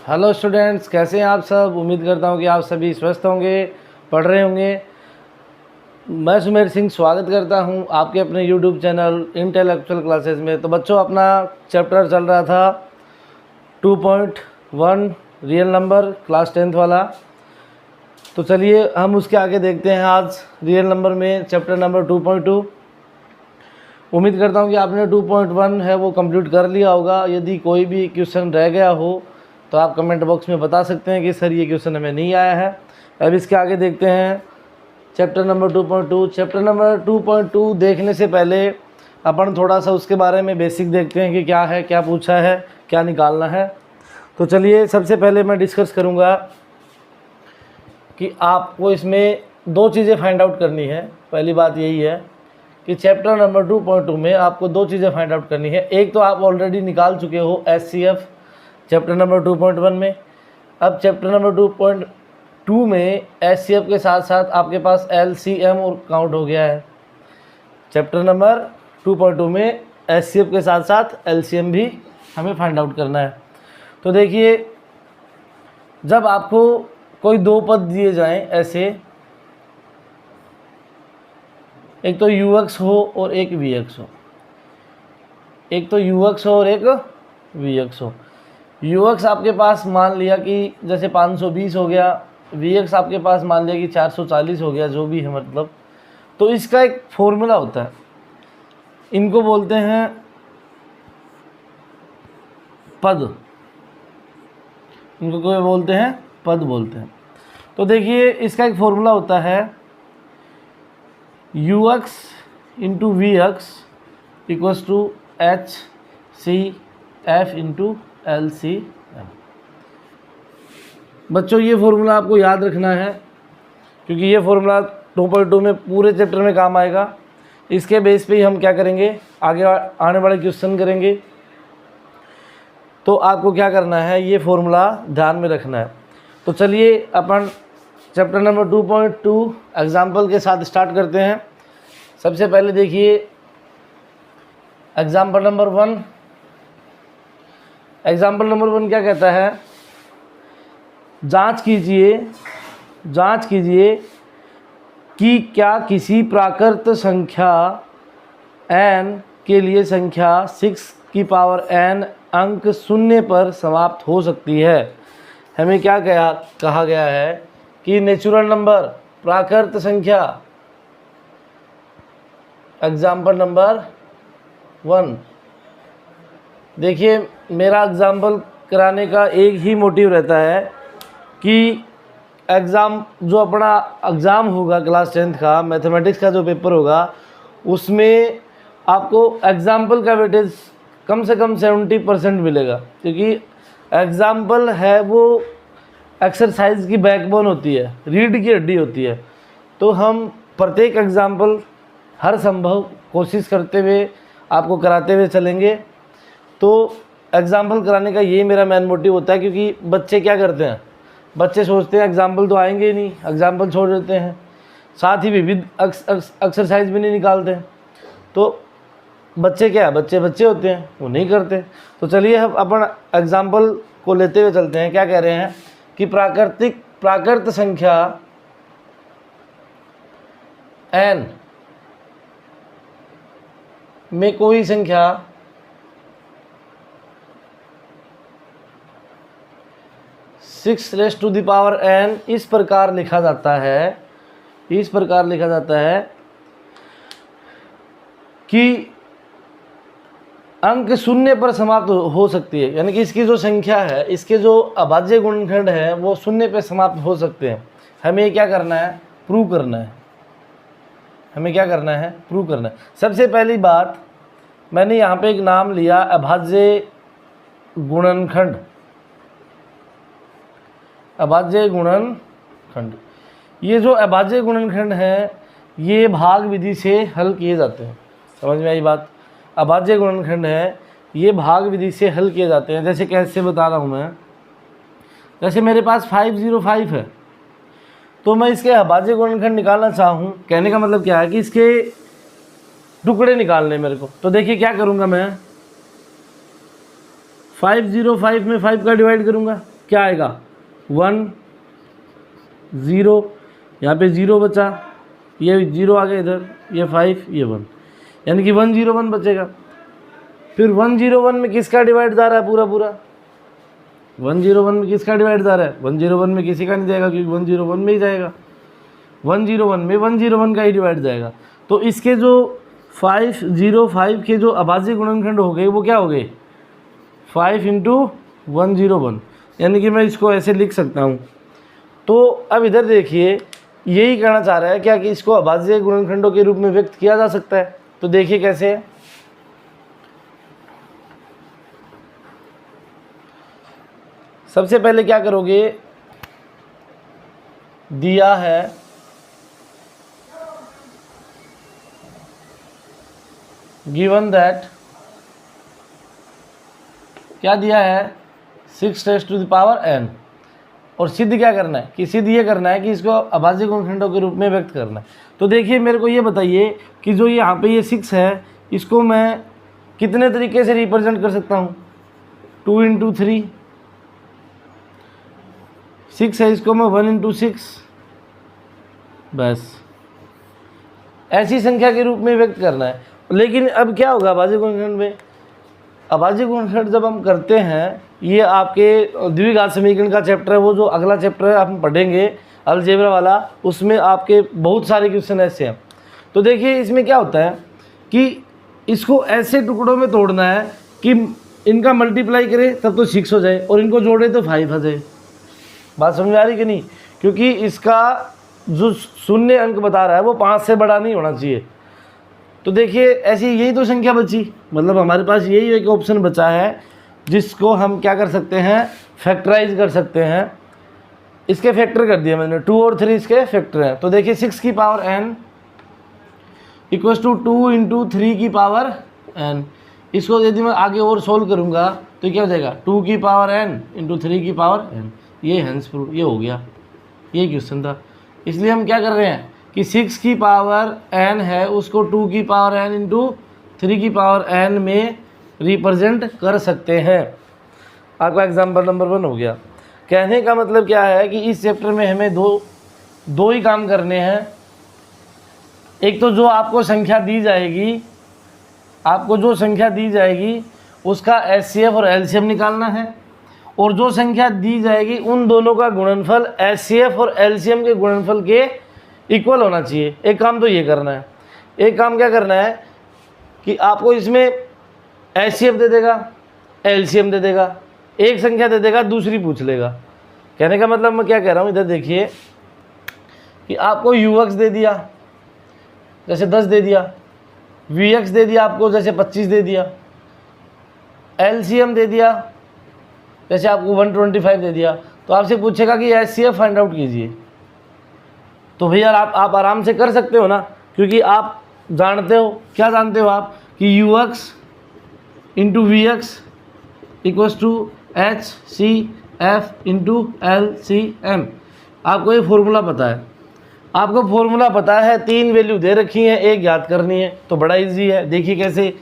Hello students, कैसे हैं आप सब। उम्मीद करता हूं कि आप सभी स्वस्थ होंगे, पढ़ रहे होंगे। मैं सुमेर सिंह स्वागत करता हूं आपके अपने यूट्यूब चैनल इंटेलेक्चुअल क्लासेस में। तो बच्चों, अपना चैप्टर चल रहा था 2.1 रियल नंबर, क्लास 10th वाला। तो चलिए हम उसके आगे देखते हैं आज रियल नंबर में चैप्टर नंबर 2.2। उम्मीद करता हूं कि आपने 2.1 है वो कंप्लीट कर लिया होगा। यदि कोई भी क्वेश्चन रह गया हो तो आप कमेंट बॉक्स में बता सकते हैं कि सर ये क्वेश्चन हमें नहीं आया है। अब इसके आगे देखते हैं चैप्टर नंबर 2.2। चैप्टर नंबर 2.2 देखने से पहले अपन थोड़ा सा उसके बारे में बेसिक देखते हैं कि क्या है, क्या पूछा है, क्या निकालना है। तो चलिए सबसे पहले मैं डिस्कस करूँगा कि आपको इसमें दो चीज़ें फाइंड आउट करनी है। पहली बात यही है कि चैप्टर नंबर 2.2 में आपको दो चीज़ें फाइंड आउट करनी है। एक तो आप ऑलरेडी निकाल चुके हो SCF चैप्टर नंबर 2.1 में। अब चैप्टर नंबर 2.2 में SCF के साथ साथ आपके पास LCM और काउंट हो गया है। चैप्टर नंबर 2.2 में SCF के साथ साथ LCM भी हमें फाइंड आउट करना है। तो देखिए, जब आपको कोई दो पद दिए जाएं ऐसे, एक तो UX हो और एक VX हो, एक तो UX हो और एक VX हो। UX आपके पास मान लिया कि जैसे 520 हो गया, VX आपके पास मान लिया कि 440 हो गया, जो भी है मतलब। तो इसका एक फॉर्मूला होता है, इनको बोलते हैं पद। इनको कोई बोलते हैं पद बोलते हैं। तो देखिए, इसका एक फॉर्मूला होता है UX into VX equals to HCF into LCM। बच्चों, ये फॉर्मूला आपको याद रखना है क्योंकि ये फॉर्मूला 2.2 में पूरे चैप्टर में काम आएगा। इसके बेस पे ही हम क्या करेंगे, आगे आने वाले क्वेश्चन करेंगे। तो आपको क्या करना है, ये फॉर्मूला ध्यान में रखना है। तो चलिए अपन चैप्टर नंबर 2.2 एग्जाम्पल के साथ स्टार्ट करते हैं। सबसे पहले देखिए एग्जाम्पल नंबर 1। एग्जाम्पल नंबर 1 क्या कहता है, जांच कीजिए कि क्या किसी प्राकृत संख्या n के लिए संख्या 6 की पावर n अंक शून्य पर समाप्त हो सकती है। हमें क्या कहा गया है कि नेचुरल नंबर, प्राकृत संख्या, एग्जाम्पल नंबर 1। देखिए, मेरा एग्जाम्पल कराने का एक ही मोटिव रहता है कि एग्ज़ाम जो अपना एग्ज़ाम होगा क्लास 10th का, मैथमेटिक्स का जो पेपर होगा, उसमें आपको एग्ज़ाम्पल का वेटेज कम से कम 70% मिलेगा। क्योंकि एग्ज़ाम्पल है वो एक्सरसाइज की बैकबोन होती है, रीढ़ की हड्डी होती है। तो हम प्रत्येक एग्ज़ाम्पल हर संभव कोशिश करते हुए आपको कराते हुए चलेंगे। तो एग्ज़ाम्पल कराने का ये मेरा मेन मोटिव होता है, क्योंकि बच्चे क्या करते हैं, बच्चे सोचते हैं एग्ज़ाम्पल तो आएंगे ही नहीं, एग्ज़ाम्पल छोड़ देते हैं, साथ ही विविध एक्सरसाइज भी नहीं निकालते। तो बच्चे क्या है, बच्चे होते हैं, वो नहीं करते। तो चलिए हम अपन एग्ज़ाम्पल को लेते हुए चलते हैं। क्या कह रहे हैं कि प्राकृत संख्या n में कोई संख्या 6 टू द पावर n इस प्रकार लिखा जाता है कि अंक शून्य पर समाप्त हो सकती है। यानी कि इसकी जो संख्या है, इसके जो अभाज्य गुणनखंड है वो शून्य पर समाप्त हो सकते हैं। हमें क्या करना है, प्रूव करना है। प्रूव करना है। सबसे पहली बात, मैंने यहाँ पे एक नाम लिया अभाज्य गुणनखंड। ये जो अभाज्य गुणनखंड है ये भाग विधि से हल किए जाते हैं। समझ में आई बात। अभाज्य गुणनखंड है ये भाग विधि से हल किए जाते हैं। जैसे कैसे बता रहा हूँ मैं, जैसे मेरे पास 505 है, तो मैं इसके अभाज्य गुणनखंड निकालना चाहूँ। कहने का मतलब क्या है कि इसके टुकड़े निकालने मेरे को। तो देखिए क्या करूँगा मैं, 505 में 5 का डिवाइड करूँगा, क्या आएगा 1 0, यहाँ पे 0 बचा, ये 0 आ गया इधर, ये 5, ये 1, यानी कि 101 बचेगा। फिर 101 में किसका डिवाइड जा रहा है पूरा पूरा, 101 में किसका डिवाइड जा रहा है, 101 में किसी का नहीं जाएगा क्योंकि 101 में ही जाएगा, 101 में 101 का ही डिवाइड जाएगा। तो इसके जो 505 के जो अभाज्य गुणनखंड हो गए वो क्या हो गए 5 × 101, यानी कि मैं इसको ऐसे लिख सकता हूँ। तो अब इधर देखिए यही कहना चाह रहा है क्या कि इसको अभाज्य गुणनखंडों के रूप में व्यक्त किया जा सकता है। तो देखिए कैसे है, सबसे पहले क्या करोगे, दिया है गिवन दैट, क्या दिया है 6n, और सिद्ध क्या करना है कि सिद्ध ये करना है कि इसको अभाज्य गुणनखंडों के रूप में व्यक्त करना है। तो देखिए मेरे को ये बताइए कि जो यहाँ पे ये 6 है इसको मैं कितने तरीके से रिप्रेजेंट कर सकता हूँ, 2 × 3, 6 है इसको मैं 1 × 6, बस ऐसी संख्या के रूप में व्यक्त करना है। लेकिन अब क्या होगा अभाज्य गुणनखंड में, अभाज्य गुणनखंड जब हम करते हैं, ये आपके द्विघात समीकरण का चैप्टर है, वो जो अगला चैप्टर है आप पढ़ेंगे अलजेब्रा वाला, उसमें आपके बहुत सारे क्वेश्चन ऐसे हैं। तो देखिए इसमें क्या होता है कि इसको ऐसे टुकड़ों में तोड़ना है कि इनका मल्टीप्लाई करें तब तो 6 हो जाए और इनको जोड़े तो 5 आ जाए। बात समझ आ रही कि नहीं, क्योंकि इसका जो शून्य अंक बता रहा है वो 5 से बड़ा नहीं होना चाहिए। तो देखिए ऐसी यही तो संख्या बची, मतलब हमारे पास यही एक ऑप्शन बचा है जिसको हम क्या कर सकते हैं, फैक्टराइज कर सकते हैं। इसके फैक्टर कर दिए मैंने, 2 और 3 इसके फैक्टर हैं। तो देखिए 6 की पावर n इक्वल्स टू 2 × 3 की पावर n। इसको यदि मैं आगे और सोल्व करूँगा तो क्या हो जाएगा 2 की पावर n × 3 की पावर n। ये हैंस प्रूफ, ये हो गया, ये क्वेश्चन था। इसलिए हम क्या कर रहे हैं कि 6 की पावर n है उसको 2 की पावर n × 3 की पावर n में रिप्रेजेंट कर सकते हैं। आपका एग्जाम्पल नंबर 1 हो गया। कहने का मतलब क्या है कि इस चैप्टर में हमें दो ही काम करने हैं। एक तो जो आपको संख्या दी जाएगी, आपको जो संख्या दी जाएगी उसका HCF और LCM निकालना है, और जो संख्या दी जाएगी उन दोनों का गुणनफल HCF और LCM के गुणनफल के इक्वल होना चाहिए। एक काम तो ये करना है। एक काम क्या करना है कि आपको इसमें HCF दे देगा, LCM दे देगा, एक संख्या दे देगा, दूसरी पूछ लेगा। कहने का मतलब मैं क्या कह रहा हूँ, इधर देखिए कि आपको UX दे दिया जैसे 10 दे दिया, VX दे दिया आपको जैसे 25 दे दिया, LCM दे दिया जैसे आपको 125 दे दिया। तो आपसे पूछेगा कि HCF फाइंड आउट कीजिए। तो भैया आप आराम से कर सकते हो ना, क्योंकि आप जानते हो, क्या जानते हो आप कि UX × VX equals to HCF × LCM। आपको ये फॉर्मूला पता है, आपको फॉर्मूला पता है, 3 वैल्यू दे रखी है, एक याद करनी है। तो बड़ा इजी है, देखिए कैसे।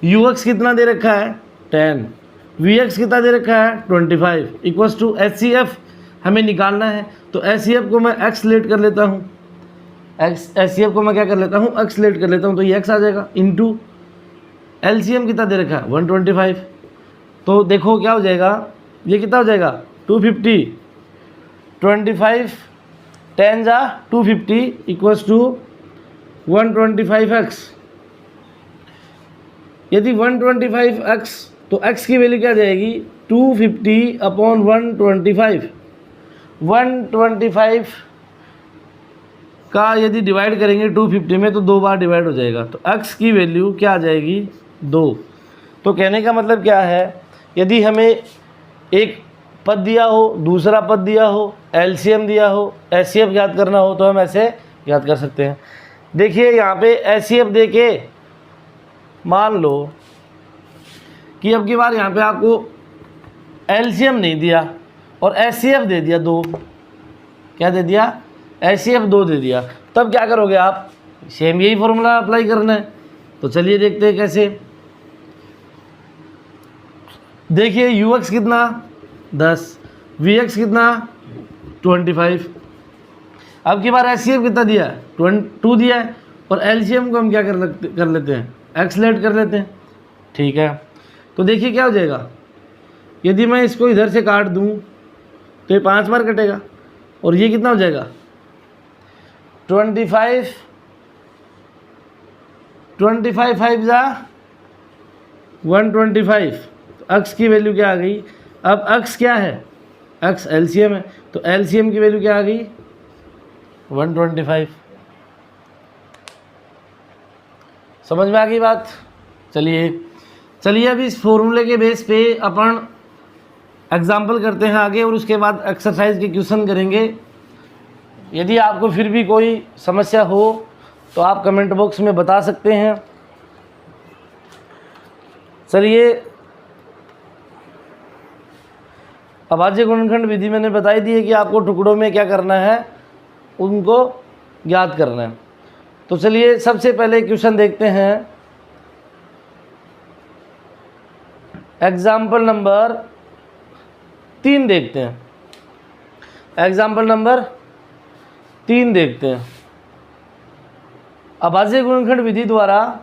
UX कितना दे रखा है 10, VX कितना दे रखा है 25 इक्वल्स टू HCF हमें निकालना है। तो HCF को मैं x लेट कर लेता हूँ, HCF को मैं क्या कर लेता हूँ x लेट कर लेता हूँ, तो ये x आ जाएगा इंटू LCM कितना दे रखा है 125। तो देखो क्या हो जाएगा, ये कितना हो जाएगा 250, 25 10 जा 250 इक्वल्स टू 125x। यदि 125x तो x की वैल्यू क्या जाएगी 250/125। 125 का यदि डिवाइड करेंगे 250 में तो 2 बार डिवाइड हो जाएगा, तो x की वैल्यू क्या आ जाएगी 2। तो कहने का मतलब क्या है, यदि हमें एक पद दिया हो, दूसरा पद दिया हो, LCM दिया हो, HCF याद करना हो, तो हम ऐसे याद कर सकते हैं। देखिए यहाँ पे HCF दे के मान लो कि अब की बार यहाँ पे आपको LCM नहीं दिया और HCF दे दिया 2, क्या दे दिया HCF 2 दे दिया, तब क्या करोगे आप, सेम यही फॉर्मूला अप्लाई करना है। तो चलिए देखते हैं कैसे। देखिए UX कितना 10, Vx कितना 25। अब की बार HCF कितना दिया है 2 दिया है, और LCM को हम क्या कर लेते हैं x लेट कर लेते हैं। ठीक है, तो देखिए क्या हो जाएगा, यदि मैं इसको इधर से काट दूं तो ये 5 बार कटेगा, और ये कितना हो जाएगा 25 5 जा 125। तो अक्स की वैल्यू क्या आ गई, अब अक्स क्या है, अक्स LCM है, तो LCM की वैल्यू क्या आ गई 125। समझ में आ गई बात। चलिए अब इस फॉर्मूले के बेस पे अपन एग्जाम्पल करते हैं आगे, और उसके बाद एक्सरसाइज के क्वेश्चन करेंगे। यदि आपको फिर भी कोई समस्या हो तो आप कमेंट बॉक्स में बता सकते हैं। चलिए, अभाज्य गुणनखंड विधि मैंने बताई दी है कि आपको टुकड़ों में क्या करना है, उनको याद करना है। तो चलिए सबसे पहले क्वेश्चन देखते हैं। एग्जाम्पल नंबर 3 देखते हैं। एग्जाम्पल नंबर 3 देखते हैं। अभाज्य गुणनखंड विधि द्वारा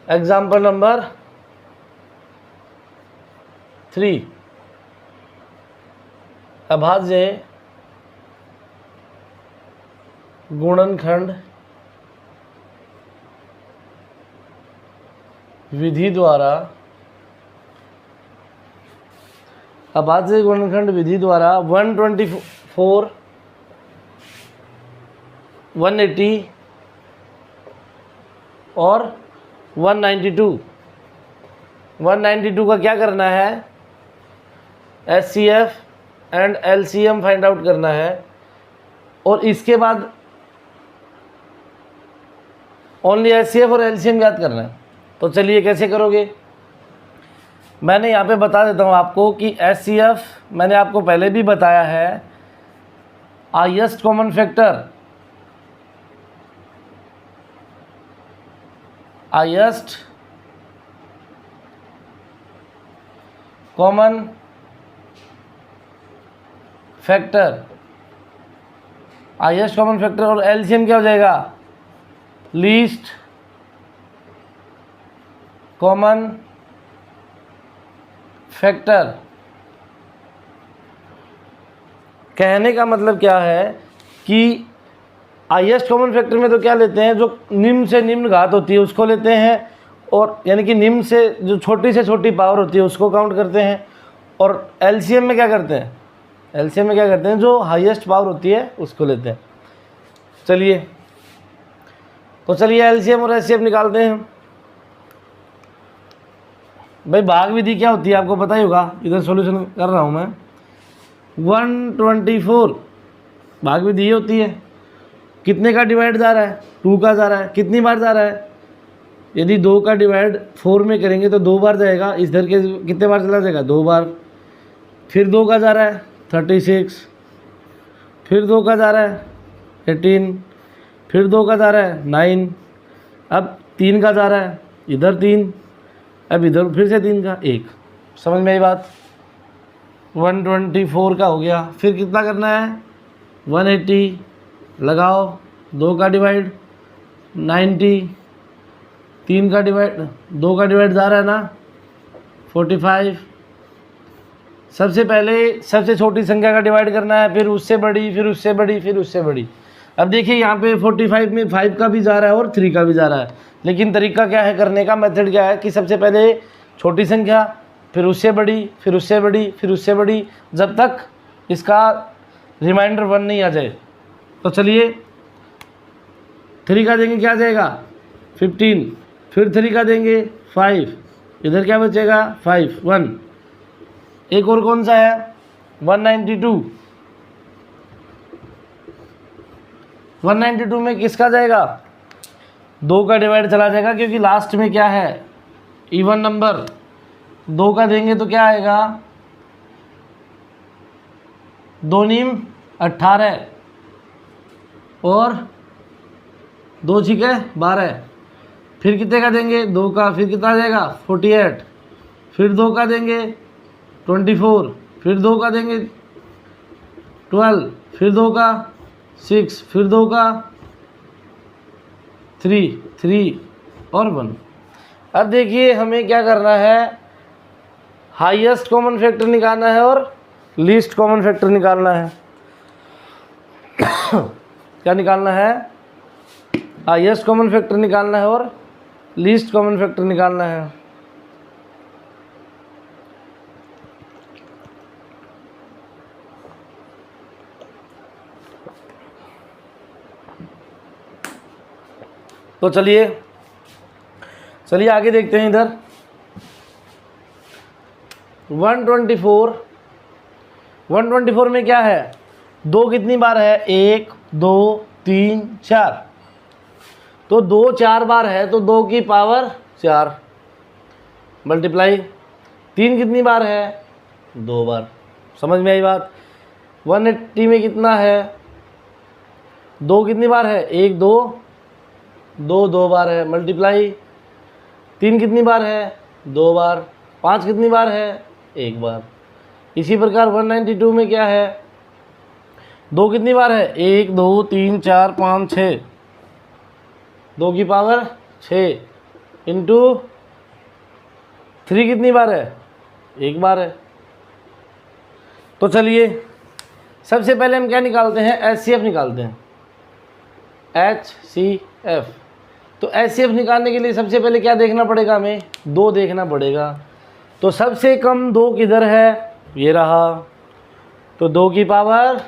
एग्जाम्पल नंबर 3 अभाज्य गुणनखंड विधि द्वारा अभाज्य गुणनखंड विधि द्वारा 124 180 और 192 का क्या करना है, HCF and LCM find out करना है, और इसके बाद ओनली HCF और LCM याद करना है। तो चलिए कैसे करोगे, मैंने यहाँ पे बता देता हूँ आपको कि HCF मैंने आपको पहले भी बताया है, highest common factor, highest common factor, highest common factor, और LCM क्या हो जाएगा, लीस्ट कॉमन फैक्टर। कहने का मतलब क्या है कि हाईएस्ट कॉमन फैक्टर में तो क्या लेते हैं, जो निम्न से निम्न घात होती है उसको लेते हैं, और यानी कि निम्न से जो छोटी से छोटी पावर होती है उसको काउंट करते हैं। और LCM में क्या करते हैं, LCM में क्या करते हैं, जो हाईएस्ट पावर होती है उसको लेते हैं। चलिए LCM और HCF निकालते हैं। भाई भाग विधि क्या होती है आपको पता ही होगा, इधर सॉल्यूशन कर रहा हूँ मैं। 124 भाग विधि ये होती है, कितने का डिवाइड जा रहा है, 2 का जा रहा है, कितनी बार जा रहा है, यदि 2 का डिवाइड 4 में करेंगे तो 2 बार जाएगा, इधर के कितने बार चला जाएगा, 2 बार। फिर 2 का जा रहा है 36, फिर 2 का जा रहा है 18, फिर 2 का जा रहा है 9, अब 3 का जा रहा है इधर 3, अब इधर फिर से 3 का 1। समझ में आई बात। 124 का हो गया, फिर कितना करना है 180 लगाओ, 2 का डिवाइड 90, 3 का डिवाइड 2 का डिवाइड जा रहा है ना 45। सबसे पहले सबसे छोटी संख्या का डिवाइड करना है, फिर उससे बड़ी, फिर उससे बड़ी, फिर उससे बड़ी। अब देखिए यहाँ पे 45 में 5 का भी जा रहा है और 3 का भी जा रहा है, लेकिन तरीका क्या है करने का, मेथड क्या है कि सबसे पहले छोटी संख्या, फिर उससे बड़ी, फिर उससे बड़ी, फिर उससे बड़ी, जब तक इसका रिमाइंडर 1 नहीं आ जाए। तो चलिए 3 का देंगे क्या आ जाएगा 15, फिर 3 का देंगे 5, इधर क्या बचेगा 5 1। एक और कौन सा है 192, 192 में किसका जाएगा, 2 का डिवाइड चला जाएगा, क्योंकि लास्ट में क्या है इवन नंबर। 2 का देंगे तो क्या आएगा 2 नीम 18 और 2 छिके 12, फिर कितने का देंगे 2 का, फिर कितना आ जाएगा 48, फिर 2 का देंगे 24, फिर 2 का देंगे 12, फिर 2 का 6, फिर 2 का 3 और 1। अब देखिए हमें क्या करना है, हाईएस्ट कॉमन फैक्टर निकालना है और लीस्ट कॉमन फैक्टर निकालना है। क्या निकालना है, हाईएस्ट कॉमन फैक्टर निकालना है और लीस्ट कॉमन फैक्टर निकालना है। तो चलिए आगे देखते हैं। इधर 124 में क्या है, 2 कितनी बार है, 1 2 3 4, तो 2 4 बार है तो 2 की पावर 4 मल्टीप्लाई 3 कितनी बार है, 2 बार। समझ में आई बात। 180 में कितना है, 2 कितनी बार है, 1 2 2 बार है मल्टीप्लाई 3 कितनी बार है, 2 बार। 5 कितनी बार है, 1 बार। इसी प्रकार 192 में क्या है, 2 कितनी बार है, 1 2 3 4 5 6, 2 की पावर 6 इंटू 3 कितनी बार है, 1 बार है। तो चलिए सबसे पहले हम क्या निकालते हैं, HCF निकालते हैं, HCF। तो HCF निकालने के लिए सबसे पहले क्या देखना पड़ेगा, हमें 2 देखना पड़ेगा। तो सबसे कम 2 किधर है, ये रहा, तो 2 की पावर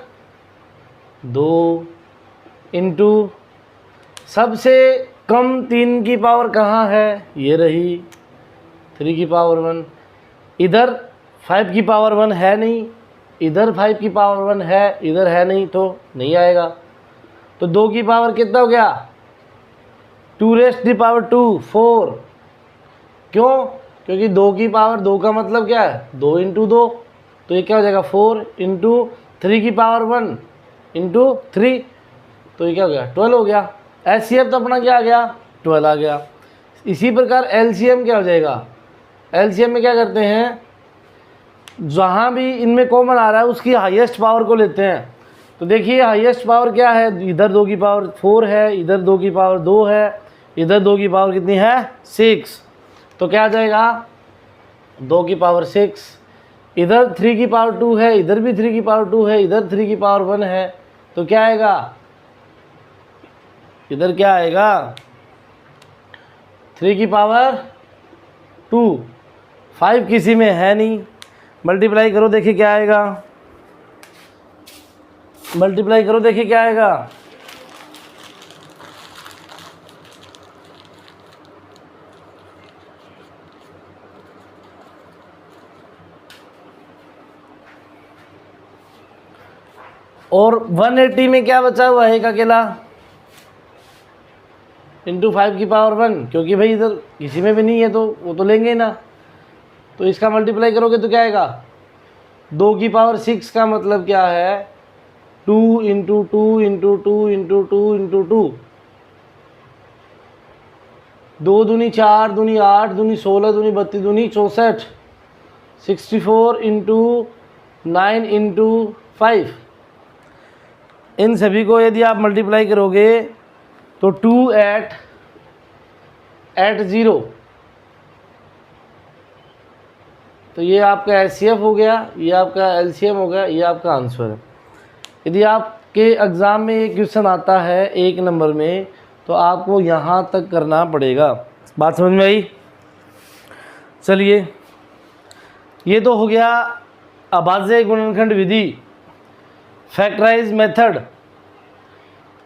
2 इंटू सबसे कम 3 की पावर कहाँ है, ये रही 3 की पावर 1। इधर 5 की पावर 1 है नहीं, इधर 5 की पावर 1 है, इधर है नहीं तो नहीं आएगा। तो 2 की पावर कितना हो गया, 2 रेज़ टू पावर 2 4। क्यों, क्योंकि 2 की पावर 2 का मतलब क्या है, 2 इंटू 2, तो ये क्या हो जाएगा 4 इंटू 3 की पावर 1 इंटू 3, तो ये क्या हो गया 12 हो गया। HCF तो अपना क्या आ गया, 12 आ गया। इसी प्रकार LCM क्या हो जाएगा, LCM में क्या करते हैं, जहाँ भी इनमें कॉमन आ रहा है उसकी हाईएस्ट पावर को लेते हैं। तो देखिए हाईएस्ट पावर क्या है, इधर 2 की पावर 4 है, इधर 2 की पावर 2 है, इधर 2 की पावर कितनी है 6, तो क्या आ जाएगा 2 की पावर 6। इधर 3 की पावर 2 है, इधर भी 3 की पावर 2 है, इधर 3 की पावर 1 है, तो क्या आएगा, इधर क्या आएगा 3 की पावर 2। 5 किसी में है नहीं, मल्टीप्लाई करो देखिए क्या आएगा, मल्टीप्लाई करो देखिए क्या आएगा, और 180 में क्या बचा हुआ है, एक अकेला इंटू 5 की पावर 1, क्योंकि भाई इधर किसी में भी नहीं है तो वो तो लेंगे ही ना। तो इसका मल्टीप्लाई करोगे तो क्या आएगा, 2 की पावर 6 का मतलब क्या है, 2 इंटू 2 इंटू 2 इंटू 2 इंटू 2, 2 दूनी 4 दूनी 8 दूनी 16 दूनी 32 दूनी 64, 64 इंटू 9 इंटू 5। इन सभी को यदि आप मल्टीप्लाई करोगे तो 2 8 0, तो ये आपका HCF हो गया, ये आपका LCM हो गया, ये आपका आंसर है। यदि आपके एग्ज़ाम में ये क्वेश्चन आता है 1 नंबर में तो आपको यहाँ तक करना पड़ेगा। बात समझ में आई। चलिए ये तो हो गया अभाज्य गुणनखंड विधि, फैक्टराइज मेथड।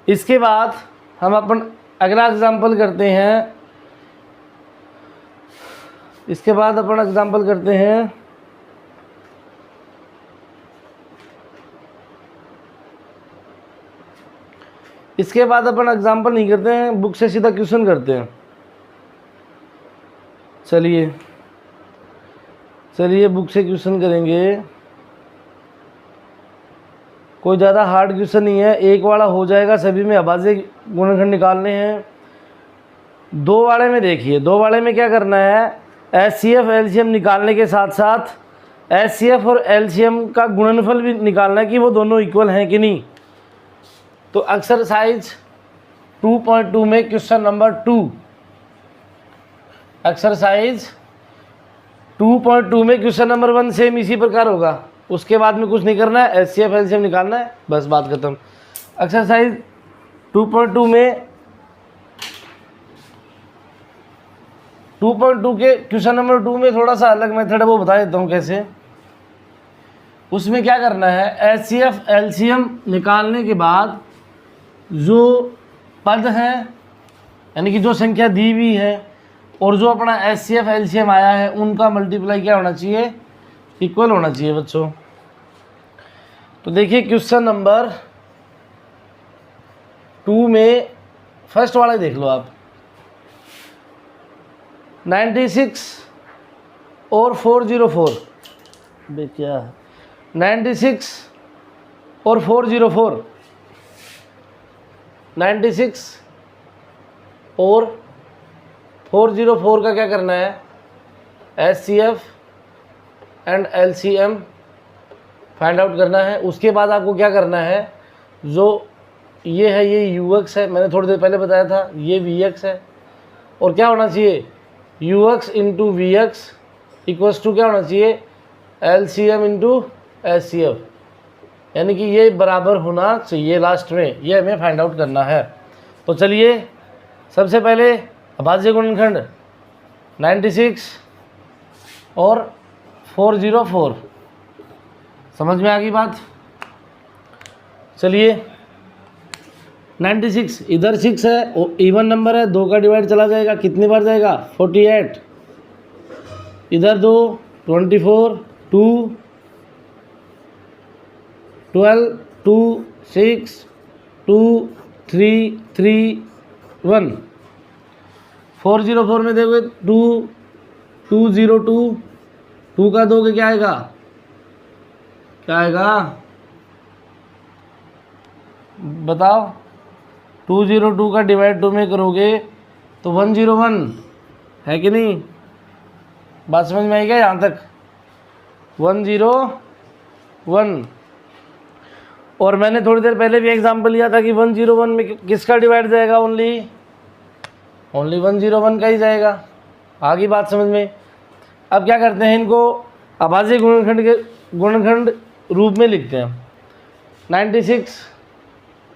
इसके बाद हम अपन अगला एग्जाम्पल करते हैं, इसके बाद अपन एग्जाम्पल करते हैं इसके बाद अपन एग्जाम्पल नहीं करते हैं, बुक से सीधा क्वेश्चन करते हैं। चलिए बुक से क्वेश्चन करेंगे, कोई ज़्यादा हार्ड क्वेश्चन नहीं है, एक वाला हो जाएगा। सभी में अभाज्य गुणनखंड निकालने हैं। 2 वाले में देखिए, 2 वाले में क्या करना है, HCF LCM निकालने के साथ साथ HCF और LCM का गुणनफल भी निकालना है कि वो दोनों इक्वल हैं कि नहीं। तो एक्सरसाइज 2.2 में क्वेश्चन नंबर 2, एक्सरसाइज 2.2 में क्वेश्चन नंबर 1 सेम इसी प्रकार होगा। उसके बाद में कुछ नहीं करना है, HCF LCM निकालना है, बस बात खत्म। एक्सरसाइज 2.2 में 2.2 के क्वेश्चन नंबर 2 में थोड़ा सा अलग मेथड है, वो बता देता हूँ कैसे। उसमें क्या करना है, HCF LCM निकालने के बाद जो पद हैं यानी कि जो संख्या दी हुई है और जो अपना HCF LCM आया है उनका मल्टीप्लाई क्या होना चाहिए, इक्वल होना चाहिए बच्चों। तो देखिए क्वेश्चन नंबर 2 में फर्स्ट वाला देख लो आप। 96 और 404, बे क्या है, 96 और 404, 96 और 404 का क्या करना है, HCF and LCM find out करना है। उसके बाद आपको क्या करना है, जो ये है ये UX है, मैंने थोड़ी देर पहले बताया था, ये VX है, और क्या होना चाहिए, UX into VX equals to क्या होना चाहिए, LCM इंटू HCF, यानी कि ये बराबर होना चाहिए लास्ट में, ये हमें फाइंड आउट करना है। तो चलिए सबसे पहले अभाज्य गुणनखंड 96 और 404, समझ में आ गई बात। चलिए 96 इधर 6 है और इवन नंबर है, 2 का डिवाइड चला जाएगा, कितनी बार जाएगा, 48, इधर 2, 24, 2, 12, 2, 6, 2, 3, 3, 1, 404 में देखोगे 2, 202, 2 का दोगे क्या आएगा, क्या आएगा बताओ, 202 का डिवाइड 2 में करोगे तो 101 है कि नहीं, बात समझ में आई क्या यहाँ तक, 101। और मैंने थोड़ी देर पहले भी एग्जांपल लिया था कि 101 में किसका डिवाइड जाएगा, ओनली 101 का ही जाएगा। आगे बात समझ में। अब क्या करते हैं, इनको अभाज्य गुणनखंड के गुणनखंड रूप में लिखते हैं। 96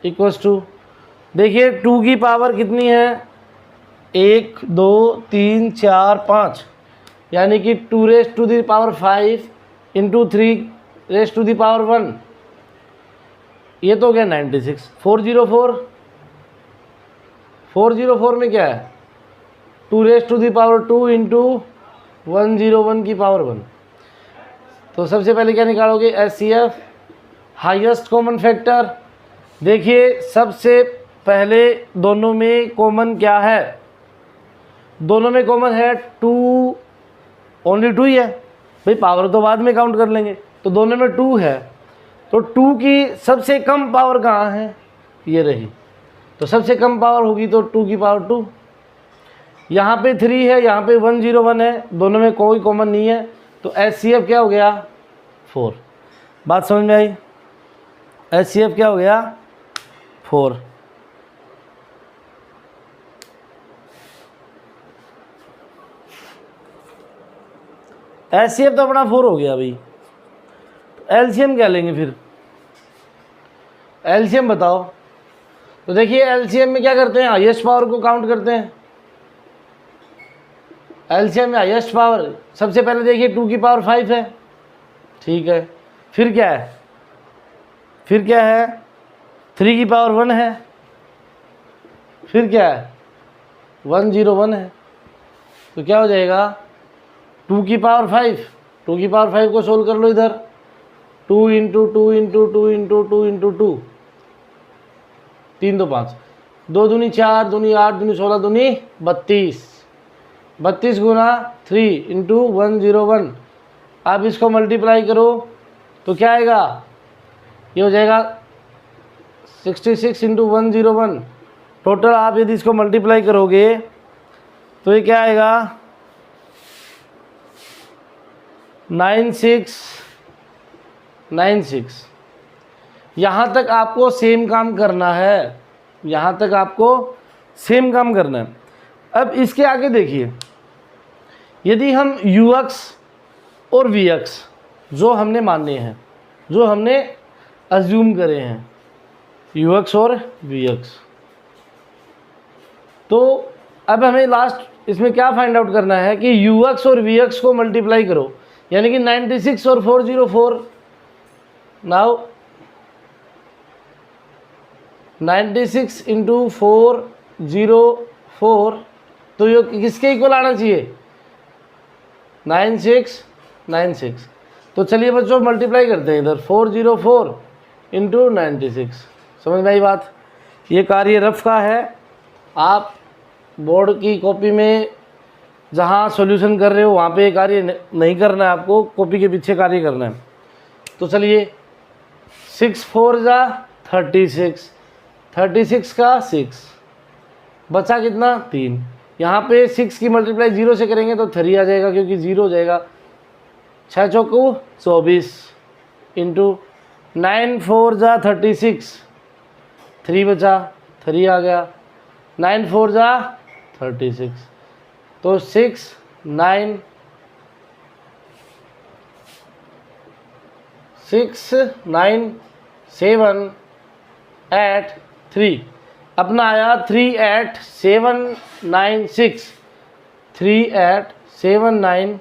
इक्वल्स टू, देखिए 2 की पावर कितनी है, 1 2 3 4 5, यानी कि 2 raise to the power 5 into 3 raise to the power 1, ये तो हो गया 96। 404 में क्या है, 2 raise to the power 2 into 101 की पावर 1। तो सबसे पहले क्या निकालोगे, HCF हाईएस्ट कॉमन फैक्टर। देखिए सबसे पहले दोनों में कॉमन क्या है, दोनों में कॉमन है 2, ओनली 2 ही है भाई, पावर तो बाद में काउंट कर लेंगे, तो दोनों में 2 है। तो 2 की सबसे कम पावर कहाँ है, ये रही, तो सबसे कम पावर होगी तो 2 की पावर 2। यहाँ पे 3 है, यहाँ पे 101 है, दोनों में कोई कॉमन नहीं है, तो HCF क्या हो गया, 4। बात समझ में आई, HCF क्या हो गया, 4। HCF तो अपना 4 हो गया भाई, LCM क्या लेंगे फिर, LCM बताओ। तो देखिए LCM में क्या करते हैं, हाईएस्ट पावर को काउंट करते हैं। LCM में हाईएस्ट पावर सबसे पहले देखिए 2 की पावर 5 है, ठीक है, फिर क्या है, फिर क्या है, 3 की पावर 1 है, फिर क्या है, 101 है, तो क्या हो जाएगा, 2 की पावर 5, 2 की पावर 5 को सोल्व कर लो इधर, 2 इंटू 2 इंटू 2 इंटू 2 इंटू 2, 3 2 5, 2 दूनी 4, दूनी 8, दूनी 16, दूनी 32, 32 गुना 3 इंटू 101। आप इसको मल्टीप्लाई करो तो क्या आएगा, ये हो जाएगा 66 इंटू 101। टोटल आप यदि इसको मल्टीप्लाई करोगे तो ये क्या आएगा, 9696। यहाँ तक आपको सेम काम करना है, यहाँ तक आपको सेम काम करना है। अब इसके आगे देखिए, यदि हम ux और vx जो हमने माने हैं, जो हमने अज्यूम करे हैं, ux और vx, तो अब हमें लास्ट इसमें क्या फाइंड आउट करना है कि ux और vx को मल्टीप्लाई करो, यानी कि 96 और 404। नाउ 96 इंटू 404, तो ये किसके इक्वल आना चाहिए? 9696। तो चलिए बच्चों मल्टीप्लाई करते हैं इधर, 404 इंटू 96। समझ में आई बात? ये कार्य रफ का है, आप बोर्ड की कॉपी में जहाँ सॉल्यूशन कर रहे हो वहाँ पे कार्य नहीं करना है, आपको कॉपी के पीछे कार्य करना है। तो चलिए 6 4 जा 36, 36 का 6, बचा कितना? 3। यहाँ पे 6 की मल्टीप्लाई 0 से करेंगे तो 3 आ जाएगा, क्योंकि 0 हो जाएगा। 6 चौको 24 इंटू 9 4 जा 36, 3 बचा, 3 आ गया। 9 4 जा 36, तो 6 9 7 8 3, अपना आया 3 8 7 9 6, 3 8 7 9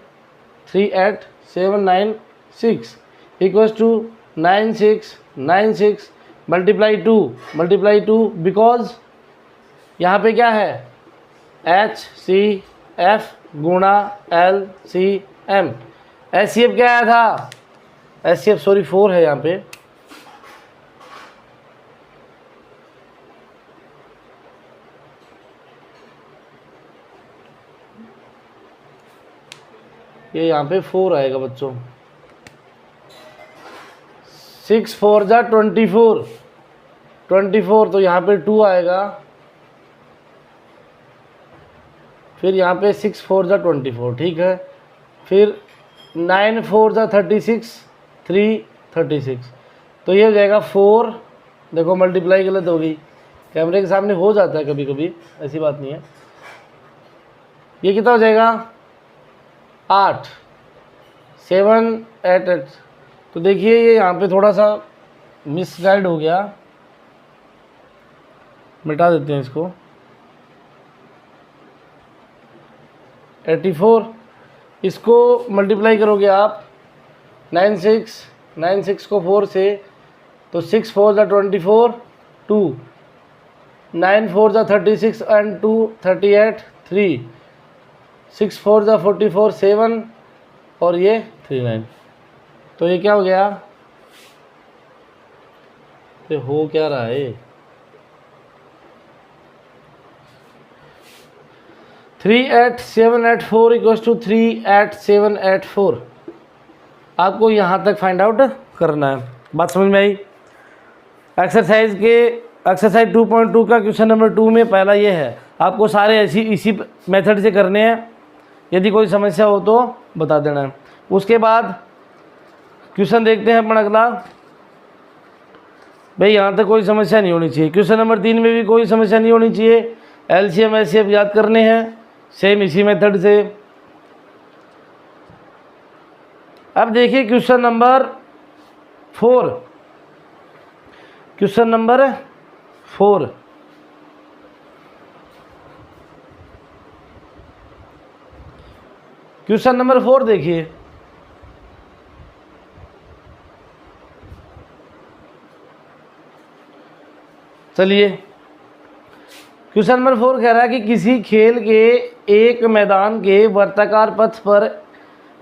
6 इक्वल्स टू 9696 मल्टीप्लाई 2 बिकॉज यहाँ पे क्या है? HCF गुणा LCM। HCF क्या आया था? HCF सॉरी 4 है यहाँ पे, ये यहाँ पे 4 आएगा बच्चों। 6 4 जा 24, 24 तो यहाँ पे 2 आएगा, फिर यहाँ पे 6 4 जा 24, ठीक है। फिर 9 4 जा 36, 3 36, तो ये हो जाएगा 4। देखो मल्टीप्लाई गलत हो गई, कैमरे के सामने हो जाता है कभी कभी, ऐसी बात नहीं है। ये कितना हो जाएगा? 8 7 8 8। तो देखिए ये यहाँ पे थोड़ा सा मिसगाइड हो गया, मिटा देते हैं इसको। 84, इसको मल्टीप्लाई करोगे आप 96 को 4 से, तो 6 4 जा 24, 2 9 4 जा 36 एंड 2 38, 3 6 4 जा 44, 7 और ये 39। तो ये क्या हो गया? ये हो क्या रहा है? 38784 इक्वल्स टू 38784। आपको यहाँ तक फाइंड आउट करना है। बात समझ में आई? एक्सरसाइज 2.2 का क्वेश्चन नंबर 2 में पहला ये है, आपको सारे इसी मेथड से करने हैं। यदि कोई समस्या हो तो बता देना है। उसके बाद क्वेश्चन देखते हैं अपन अगला। भाई यहाँ तक कोई समस्या नहीं होनी चाहिए। क्वेश्चन नंबर 3 में भी कोई समस्या नहीं होनी चाहिए। LCM HCF याद करने हैं सेम इसी मेथड से। अब देखिए question number 4। Question number 4, question number 4 देखिए। चलिए क्वेश्चन नंबर 4 कह रहा है कि किसी खेल के एक मैदान के वर्ताकार पथ पर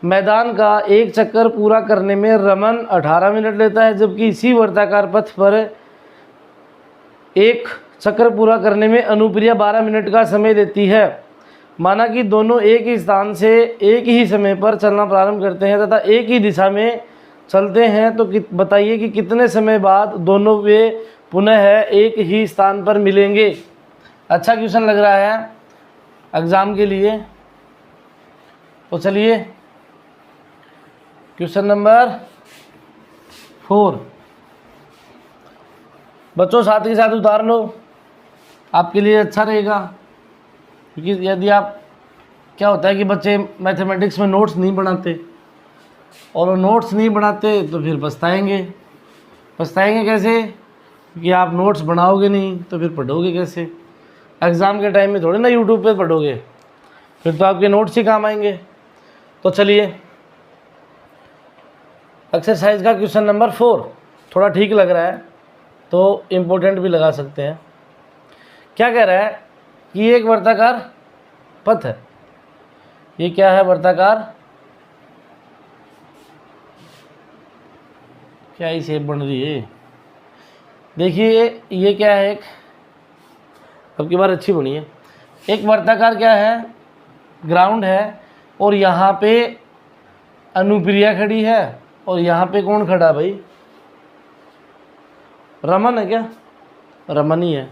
मैदान का एक चक्कर पूरा करने में रमन 18 मिनट लेता है, जबकि इसी वर्ताकार पथ पर एक चक्कर पूरा करने में अनुप्रिया 12 मिनट का समय लेती है। माना कि दोनों एक ही स्थान से एक ही समय पर चलना प्रारंभ करते हैं तथा एक ही दिशा में चलते हैं, तो बताइए कि कितने समय बाद दोनों वे पुनः एक ही स्थान पर मिलेंगे। अच्छा क्वेश्चन लग रहा है एग्ज़ाम के लिए। तो चलिए क्वेश्चन नंबर 4। बच्चों साथ के साथ उतार लो, आपके लिए अच्छा रहेगा, क्योंकि यदि आप, क्या होता है कि बच्चे मैथमेटिक्स में नोट्स नहीं बनाते, और वो नोट्स नहीं बनाते तो फिर पछताएंगे। पछताएंगे कैसे? कि आप नोट्स बनाओगे नहीं तो फिर पढ़ोगे कैसे? एग्ज़ाम के टाइम में थोड़े ना यूट्यूब पे पढ़ोगे, फिर तो आपके नोट्स ही काम आएंगे। तो चलिए, एक्सरसाइज का क्वेश्चन नंबर 4 थोड़ा ठीक लग रहा है तो इम्पोर्टेंट भी लगा सकते हैं। क्या कह रहा है कि एक वर्ताकार पथ है। ये क्या है? वर्ताकार, क्या ही शेप बन रही है। देखिए ये क्या है, एक, अब की बार अच्छी बनी है। एक वर्ताकार क्या है? ग्राउंड है, और यहाँ पे अनुप्रिया खड़ी है, और यहाँ पे कौन खड़ा भाई? रमन है क्या? रमन ही है।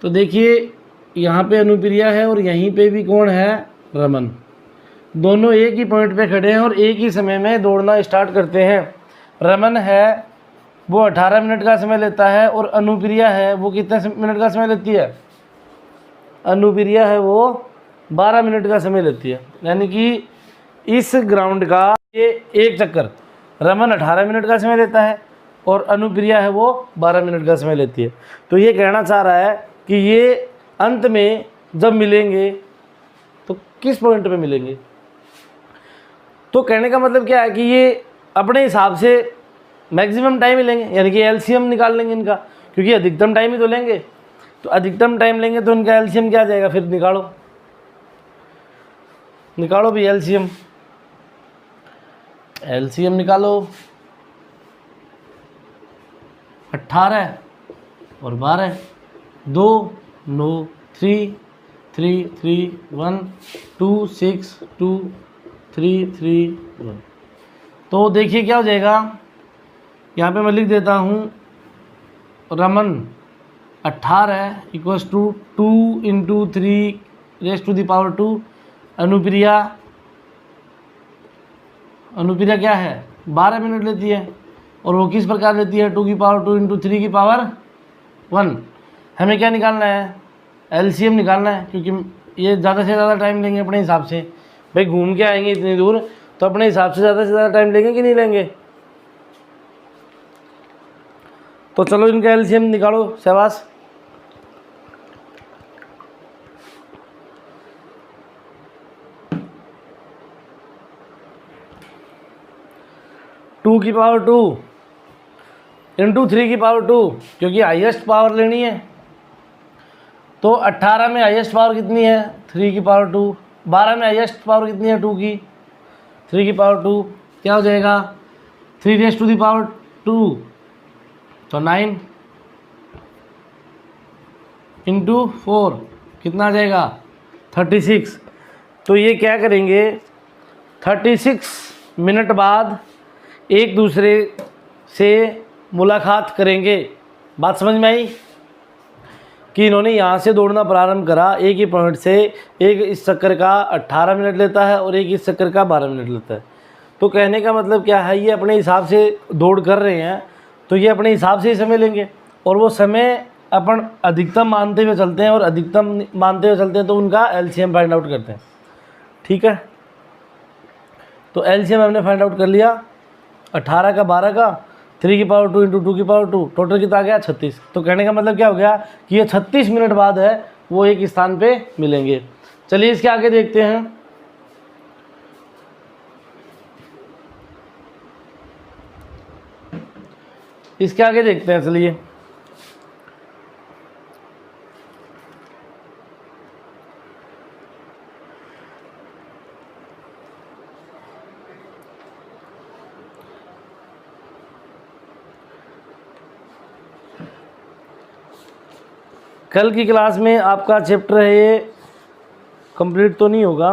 तो देखिए यहाँ पे अनुप्रिया है और यहीं पे भी कौन है? रमन। दोनों एक ही पॉइंट पे खड़े हैं और एक ही समय में दौड़ना स्टार्ट करते हैं। रमन है वो 18 मिनट का समय लेता है, और अनुप्रिया है वो कितने मिनट का समय लेती है? अनुप्रिया है वो 12 मिनट का समय लेती है। यानी कि इस ग्राउंड का ये एक चक्कर रमन 18 मिनट का समय लेता है, और अनुप्रिया है वो 12 मिनट का समय लेती है। तो ये कहना चाह रहा है कि ये अंत में जब मिलेंगे तो किस पॉइंट पे मिलेंगे? तो कहने का मतलब क्या है कि ये अपने हिसाब से मैक्सिमम टाइम ही लेंगे, यानी कि एलसीएम निकाल लेंगे इनका, क्योंकि अधिकतम टाइम ही तो लेंगे। तो अधिकतम टाइम लेंगे तो इनका एलसीएम क्या आ जाएगा? फिर निकालो, निकालो भी एलसीएम। एलसीएम निकालो, 18 और 12, 2 9 3 3 3 1 2 6 2 3 3 1। तो देखिए क्या हो जाएगा, यहाँ पे मैं लिख देता हूँ, Raman 18 equals to 2 into 3 raise to the power 2। Anupriya क्या है? 12 मिनट लेती है, और वो किस प्रकार लेती है? 2 की पावर 2 इंटू 3 की पावर 1। हमें क्या निकालना है? एलसीएम निकालना है, क्योंकि ये ज़्यादा से ज़्यादा टाइम लेंगे अपने हिसाब से। भाई घूम के आएंगे इतनी दूर, तो अपने हिसाब से ज़्यादा टाइम लेंगे कि नहीं लेंगे? तो चलो इनका एलसीएम निकालो शाबाश। टू की पावर 2 इंटू 3 की पावर 2, क्योंकि हाईएस्ट पावर लेनी है। तो 18 में हाईएस्ट पावर कितनी है? 3 की पावर 2। 12 में हाईएस्ट पावर कितनी है? 2 की, 3 की पावर 2। क्या हो जाएगा? 3 रेस टू दी पावर 2, तो 9 इंटू 4 कितना आ जाएगा? 36। तो ये क्या करेंगे, 36 मिनट बाद एक दूसरे से मुलाकात करेंगे। बात समझ में आई कि इन्होंने यहाँ से दौड़ना प्रारंभ करा एक ही पॉइंट से। एक इस चक्कर का 18 मिनट लेता है और एक इस चक्कर का 12 मिनट लेता है। तो कहने का मतलब क्या है, ये अपने हिसाब से दौड़ कर रहे हैं, तो ये अपने हिसाब से ही समय लेंगे, और वो समय अपन अधिकतम मानते हुए चलते हैं, और अधिकतम मानते हुए चलते हैं तो उनका एलसीएम फाइंड आउट करते हैं। ठीक है, तो एलसीएम हमने फाइंड आउट कर लिया, 18 का 12 का 3 की पावर 2 इंटू 2 की पावर 2, टोटल कितना आ गया? 36। तो कहने का मतलब क्या हो गया कि ये 36 मिनट बाद है वो एक स्थान पे मिलेंगे। चलिए इसके आगे देखते हैं। इसके आगे देखते हैं, चलिए। कल की क्लास में आपका चैप्टर है ये कंप्लीट तो नहीं होगा,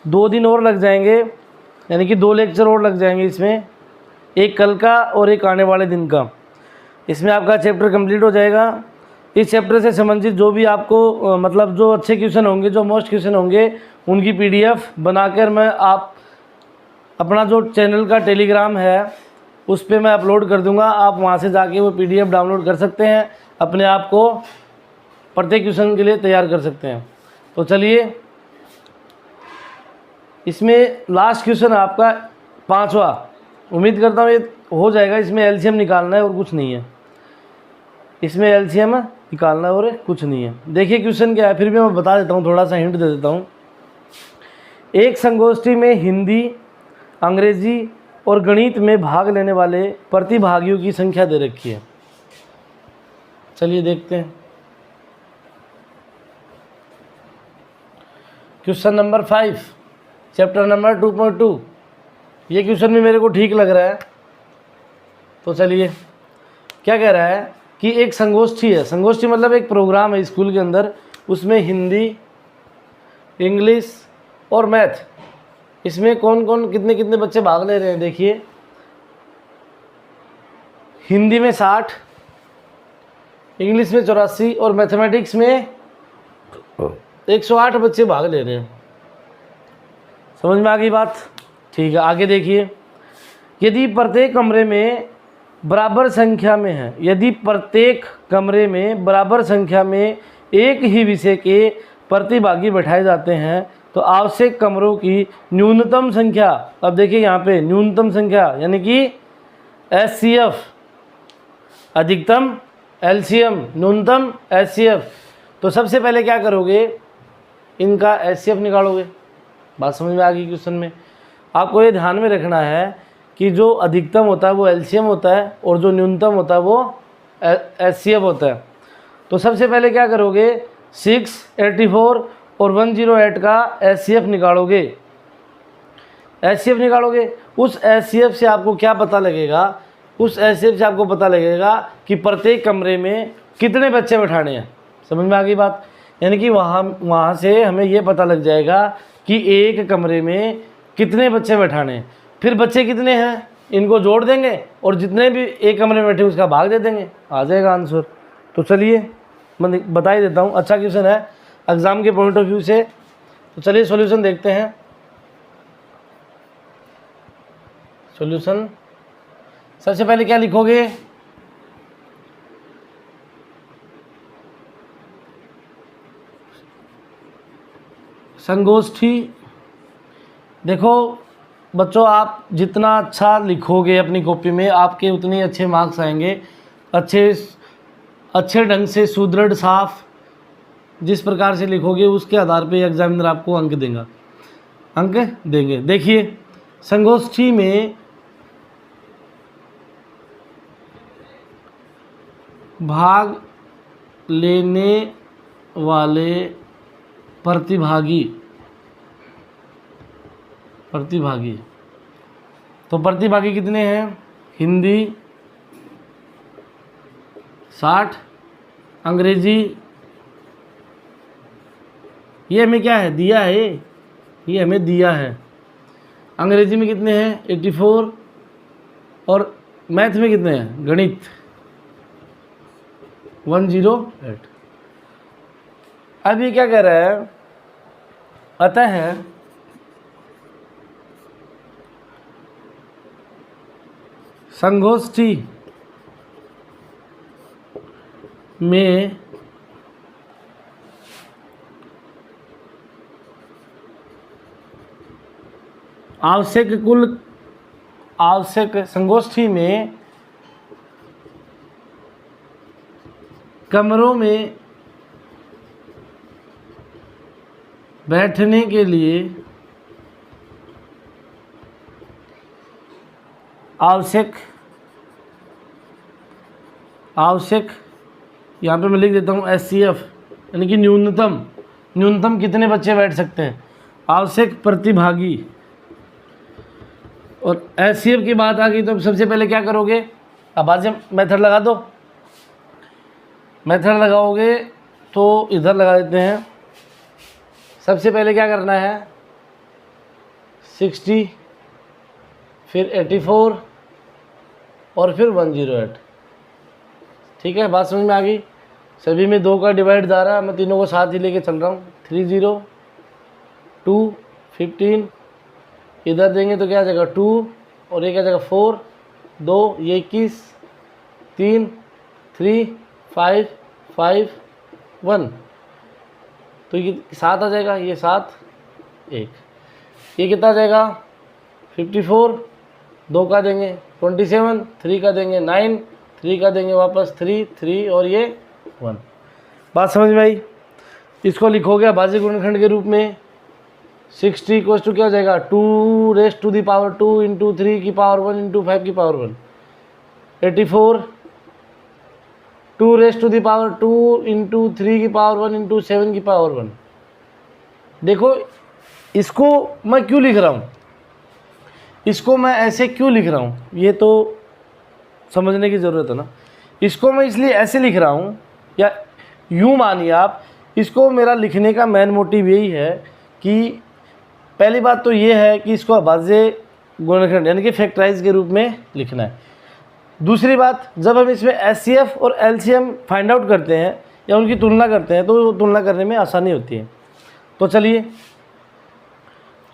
2 दिन और लग जाएंगे, यानी कि 2 लेक्चर और लग जाएंगे इसमें, एक कल का और एक आने वाले दिन का। इसमें आपका चैप्टर कंप्लीट हो जाएगा। इस चैप्टर से संबंधित जो भी आपको मतलब जो अच्छे क्वेश्चन होंगे, जो मोस्ट क्वेश्चन होंगे, उनकी पीडीएफ बनाकर मैं आप अपना जो चैनल का टेलीग्राम है उस पर मैं अपलोड कर दूंगा, आप वहाँ से जाके वो PDF डाउनलोड कर सकते हैं, अपने आप को प्रत्येक क्वेश्चन के लिए तैयार कर सकते हैं। तो चलिए, इसमें लास्ट क्वेश्चन आपका 5वां, उम्मीद करता हूँ ये हो जाएगा। इसमें LCM निकालना है और कुछ नहीं है, इसमें LCM निकालना है और कुछ नहीं है। देखिए क्वेश्चन क्या है, फिर भी मैं बता देता हूँ, थोड़ा सा हिंट दे देता हूँ। एक संगोष्ठी में हिंदी, अंग्रेजी और गणित में भाग लेने वाले प्रतिभागियों की संख्या दे रखी है। चलिए देखते हैं। Question number 5, chapter number 2.2। ये क्वेश्चन भी मेरे को ठीक लग रहा है। तो चलिए, क्या कह रहा है कि एक संगोष्ठी है, संगोष्ठी मतलब एक प्रोग्राम है स्कूल के अंदर, उसमें हिंदी, इंग्लिश और मैथ, इसमें कौन कौन कितने कितने बच्चे भाग ले रहे हैं। देखिए, हिंदी में 60, इंग्लिश में 84 और मैथमेटिक्स में 108 बच्चे भाग ले रहे हैं। समझ में आ गई बात? ठीक है, आगे देखिए। यदि प्रत्येक कमरे में बराबर संख्या में है, यदि प्रत्येक कमरे में बराबर संख्या में एक ही विषय के प्रतिभागी बैठाए जाते हैं तो आवश्यक कमरों की न्यूनतम संख्या, अब देखिए यहाँ पे न्यूनतम संख्या यानी कि HCF, अधिकतम LCM, न्यूनतम HCF। तो सबसे पहले क्या करोगे, इनका HCF निकालोगे। बात समझ में आ गई? क्वेश्चन में आपको ये ध्यान में रखना है कि जो अधिकतम होता है वो LCM होता है और जो न्यूनतम होता है वो HCF होता है। तो सबसे पहले क्या करोगे, 684 और 108 का HCF निकालोगे। HCF निकालोगे, उस HCF से आपको क्या पता लगेगा, उस HCF से आपको पता लगेगा कि प्रत्येक कमरे में कितने बच्चे बैठाने हैं। समझ में आ गई बात? यानी कि वहाँ से हमें ये पता लग जाएगा कि एक कमरे में कितने बच्चे बैठाने हैं। फिर बच्चे कितने हैं इनको जोड़ देंगे और जितने भी एक कमरे में बैठे उसका भाग दे देंगे, आ जाएगा आंसर। तो चलिए मैं बता ही देता हूँ, अच्छा क्वेश्चन है एग्ज़ाम के पॉइंट ऑफ व्यू से। तो चलिए सॉल्यूशन देखते हैं। सॉल्यूशन सबसे पहले क्या लिखोगे, संगोष्ठी। देखो बच्चों, आप जितना अच्छा लिखोगे अपनी कॉपी में, आपके उतने अच्छे मार्क्स आएंगे। अच्छे ढंग से सुदृढ़ साफ जिस प्रकार से लिखोगे उसके आधार पे एग्जामिनर आपको अंक देंगे। देखिए, संगोष्ठी में भाग लेने वाले प्रतिभागी तो प्रतिभागी कितने हैं, हिंदी 60, अंग्रेजी, ये हमें क्या है दिया है, ये हमें दिया है। अंग्रेजी में कितने हैं 84 और मैथ में कितने हैं, गणित 108। अब ये क्या कह रहा है, अतः संगोष्ठी में आवश्यक संगोष्ठी में कमरों में बैठने के लिए आवश्यक यहाँ पे मैं लिख देता हूँ HCF, यानी कि न्यूनतम कितने बच्चे बैठ सकते हैं, आवश्यक प्रतिभागी। और HCF की बात आ गई तो सबसे पहले क्या करोगे, अब आज मेथड लगा दो। मेथड लगाओगे तो इधर लगा देते हैं। सबसे पहले क्या करना है, 60, फिर 84 और फिर 108। ठीक है, बात समझ में आ गई? सभी में 2 का डिवाइड जा रहा है, मैं तीनों को साथ ही लेके चल रहा हूँ। 30, 2, 15 इधर देंगे तो क्या आ जाएगा 2 और ये क्या आ जाएगा 4, 2 ये 21, 3 3 5 5 1, तो ये 7 आ जाएगा, ये 7 1, ये कितना आ जाएगा 54, 2 का देंगे 27, 3 का देंगे 9, 3 का देंगे वापस 3 3 और ये 1। बात समझ में आई? इसको लिखोगे अभाज्य गुणनखंड के रूप में 60 इक्वल टू क्या हो जाएगा 2 raise to the power 2 into 3 की पावर 1 इंटू 5 की power 1, 84 2 raise to the power 2 into 3 की पावर 1 इंटू 7 की पावर 1। देखो इसको मैं क्यों लिख रहा हूँ, इसको मैं ऐसे क्यों लिख रहा हूँ, ये तो समझने की ज़रूरत है ना। इसको मैं इसलिए ऐसे लिख रहा हूँ, या यूँ मानिए आप, इसको मेरा लिखने का मेन मोटिव यही है कि पहली बात तो ये है कि इसको अभाज्य गुणनखंड यानी कि फैक्टराइज के रूप में लिखना है। दूसरी बात, जब हम इसमें एचसीएफ और एलसीएम फाइंड आउट करते हैं या उनकी तुलना करते हैं तो तुलना करने में आसानी होती है। तो चलिए,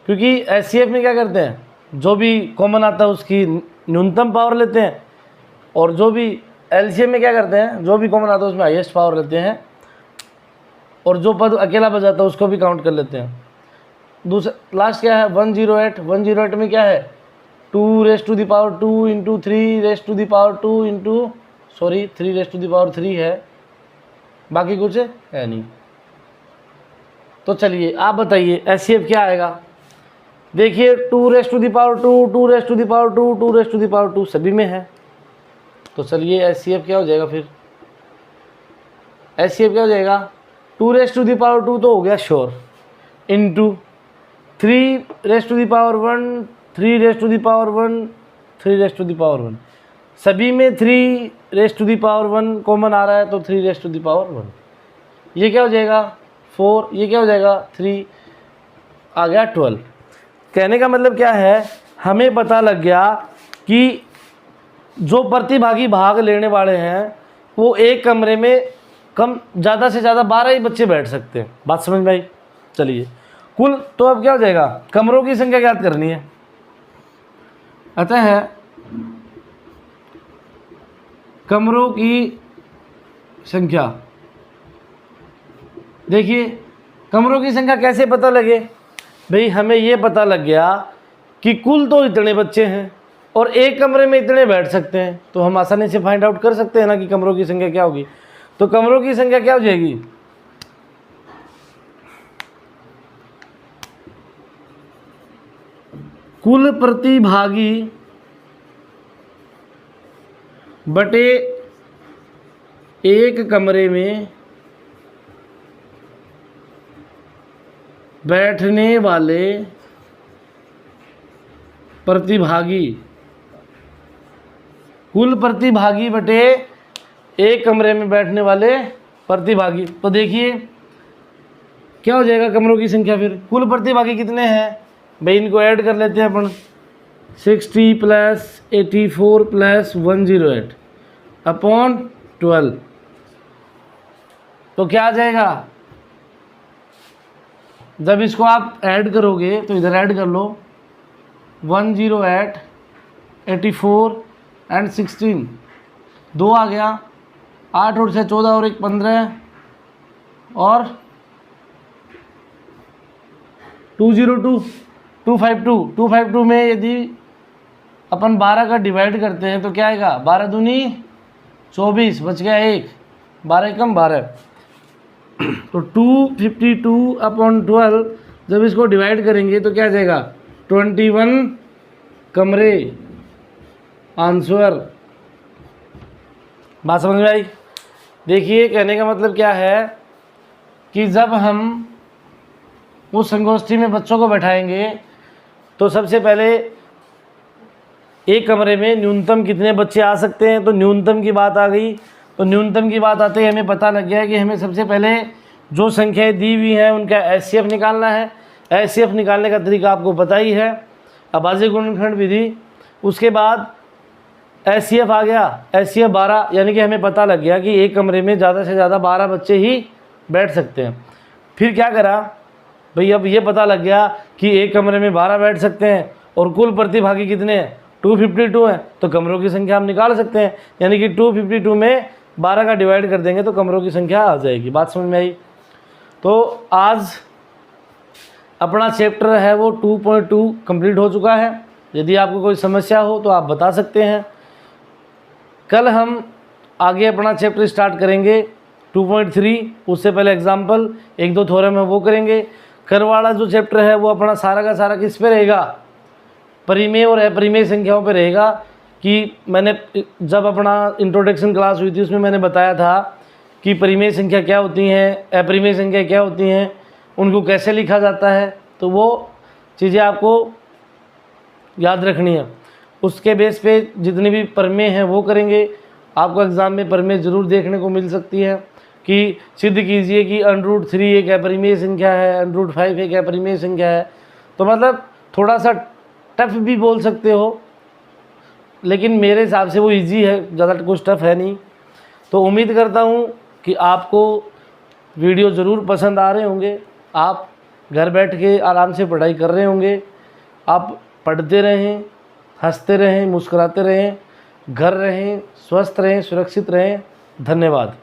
क्योंकि एचसीएफ में क्या करते हैं, जो भी कॉमन आता है उसकी न्यूनतम पावर लेते हैं, और जो भी एलसीएम में क्या करते हैं, जो भी कॉमन आता है उसमें हाईएस्ट पावर लेते हैं, और जो पद अकेला बच जाता है उसको भी काउंट कर लेते हैं। दूसरा लास्ट क्या है 108, 108 में क्या है 2 raise to the power 2 into 3 rest to the power 2 into 3 rest to the power 3 है, बाकी कुछ है नहीं। तो चलिए आप बताइए एचसीएफ क्या आएगा। देखिए 2 raise to the power 2, 2 raise to the power 2, 2 raise to the power 2 सभी में है। तो चलिए एचसीएफ क्या हो जाएगा फिर, एचसीएफ क्या हो जाएगा 2 रेस्ट टू द पावर 2 तो हो गया sure, into 3 rest to the power 1, 3 rest to the power 1, 3 rest to the power 1, सभी में 3 rest to the power 1 common आ रहा है तो 3 रेस्ट टू द पावर 1, ये क्या हो जाएगा 4, ये क्या हो जाएगा 3, आ गया 12। कहने का मतलब क्या है, हमें पता लग गया कि जो प्रतिभागी भाग लेने वाले हैं वो एक कमरे में कम ज़्यादा से ज़्यादा 12 ही बच्चे बैठ सकते हैं। बात समझ में आई? चलिए कुल, तो अब क्या हो जाएगा, कमरों की संख्या ज्ञात करनी है। अतः कमरों की संख्या, देखिए कमरों की संख्या कैसे पता लगे भाई, हमें ये पता लग गया कि कुल तो इतने बच्चे हैं और एक कमरे में इतने बैठ सकते हैं, तो हम आसानी से फाइंड आउट कर सकते हैं ना कि कमरों की संख्या क्या होगी। तो कमरों की संख्या क्या हो जाएगी, कुल प्रतिभागी बटे एक कमरे में बैठने वाले प्रतिभागी, कुल प्रतिभागी बटे एक कमरे में बैठने वाले प्रतिभागी। तो देखिए क्या हो जाएगा कमरों की संख्या, फिर कुल प्रतिभागी कितने हैं भाई, इनको ऐड कर लेते हैं अपन, 60 प्लस 84 प्लस 108 अपॉन 12, तो क्या आ जाएगा, जब इसको आप ऐड करोगे तो इधर ऐड कर लो 108 84 एंड 16, 2 आ गया, 8 और 6 14 और 1 15 और 202 252 में यदि अपन 12 का डिवाइड करते हैं तो क्या आएगा, 12 दूनी 24, बच गया 1, 12 कम 12, तो 252 अपॉन 12 जब इसको डिवाइड करेंगे तो क्या आ जाएगा 21 कमरे, आंसर। बात समझ में आई? देखिए कहने का मतलब क्या है कि जब हम उस संगोष्ठी में बच्चों को बैठाएंगे तो सबसे पहले एक कमरे में न्यूनतम कितने बच्चे आ सकते हैं, तो न्यूनतम की बात आ गई। तो न्यूनतम की बात आते ही हमें पता लग गया कि हमें सबसे पहले जो संख्याएं दी हुई हैं उनका एचसीएफ निकालना है। एचसीएफ निकालने का तरीका आपको पता ही है, अभाज्य गुणनखंड विधि। उसके बाद एचसीएफ आ गया, एचसीएफ 12, यानी कि हमें पता लग गया कि एक कमरे में ज़्यादा से ज़्यादा 12 बच्चे ही बैठ सकते हैं। फिर क्या करा भाई, अब ये पता लग गया कि एक कमरे में 12 बैठ सकते हैं, और कुल प्रतिभागी कितने हैं, 252 हैं, तो कमरों की संख्या हम निकाल सकते हैं। यानी कि 252 में 12 का डिवाइड कर देंगे तो कमरों की संख्या आ जाएगी। बात समझ में आई। तो आज अपना चैप्टर है वो 2.2 कंप्लीट हो चुका है। यदि आपको कोई समस्या हो तो आप बता सकते हैं। कल हम आगे अपना चैप्टर स्टार्ट करेंगे 2.3। उससे पहले एग्जाम्पल 1-2 थ्योरम है वो करेंगे। कर वाला जो चैप्टर है वो अपना सारा का सारा किस पे रहेगा, परिमेय और अपरिमेय संख्याओं पे रहेगा। कि मैंने जब अपना इंट्रोडक्शन क्लास हुई थी उसमें मैंने बताया था कि परिमेय संख्या क्या होती हैं, अपरिमेय संख्या क्या होती हैं, उनको कैसे लिखा जाता है। तो वो चीज़ें आपको याद रखनी है। उसके बेस पे जितनी भी परिमेय हैं वो करेंगे। आपको एग्ज़ाम में परिमेय ज़रूर देखने को मिल सकती है कि सिद्ध कीजिए कि √3 एक अपरिमेय संख्या है, √5 एक अपरिमेय संख्या है। तो मतलब थोड़ा सा टफ भी बोल सकते हो, लेकिन मेरे हिसाब से वो इजी है, ज़्यादा कुछ टफ है नहीं। तो उम्मीद करता हूँ कि आपको वीडियो ज़रूर पसंद आ रहे होंगे। आप घर बैठ के आराम से पढ़ाई कर रहे होंगे। आप पढ़ते रहें, हंसते रहें, मुस्कुराते रहें, घर रहें, स्वस्थ रहें, सुरक्षित रहें। धन्यवाद।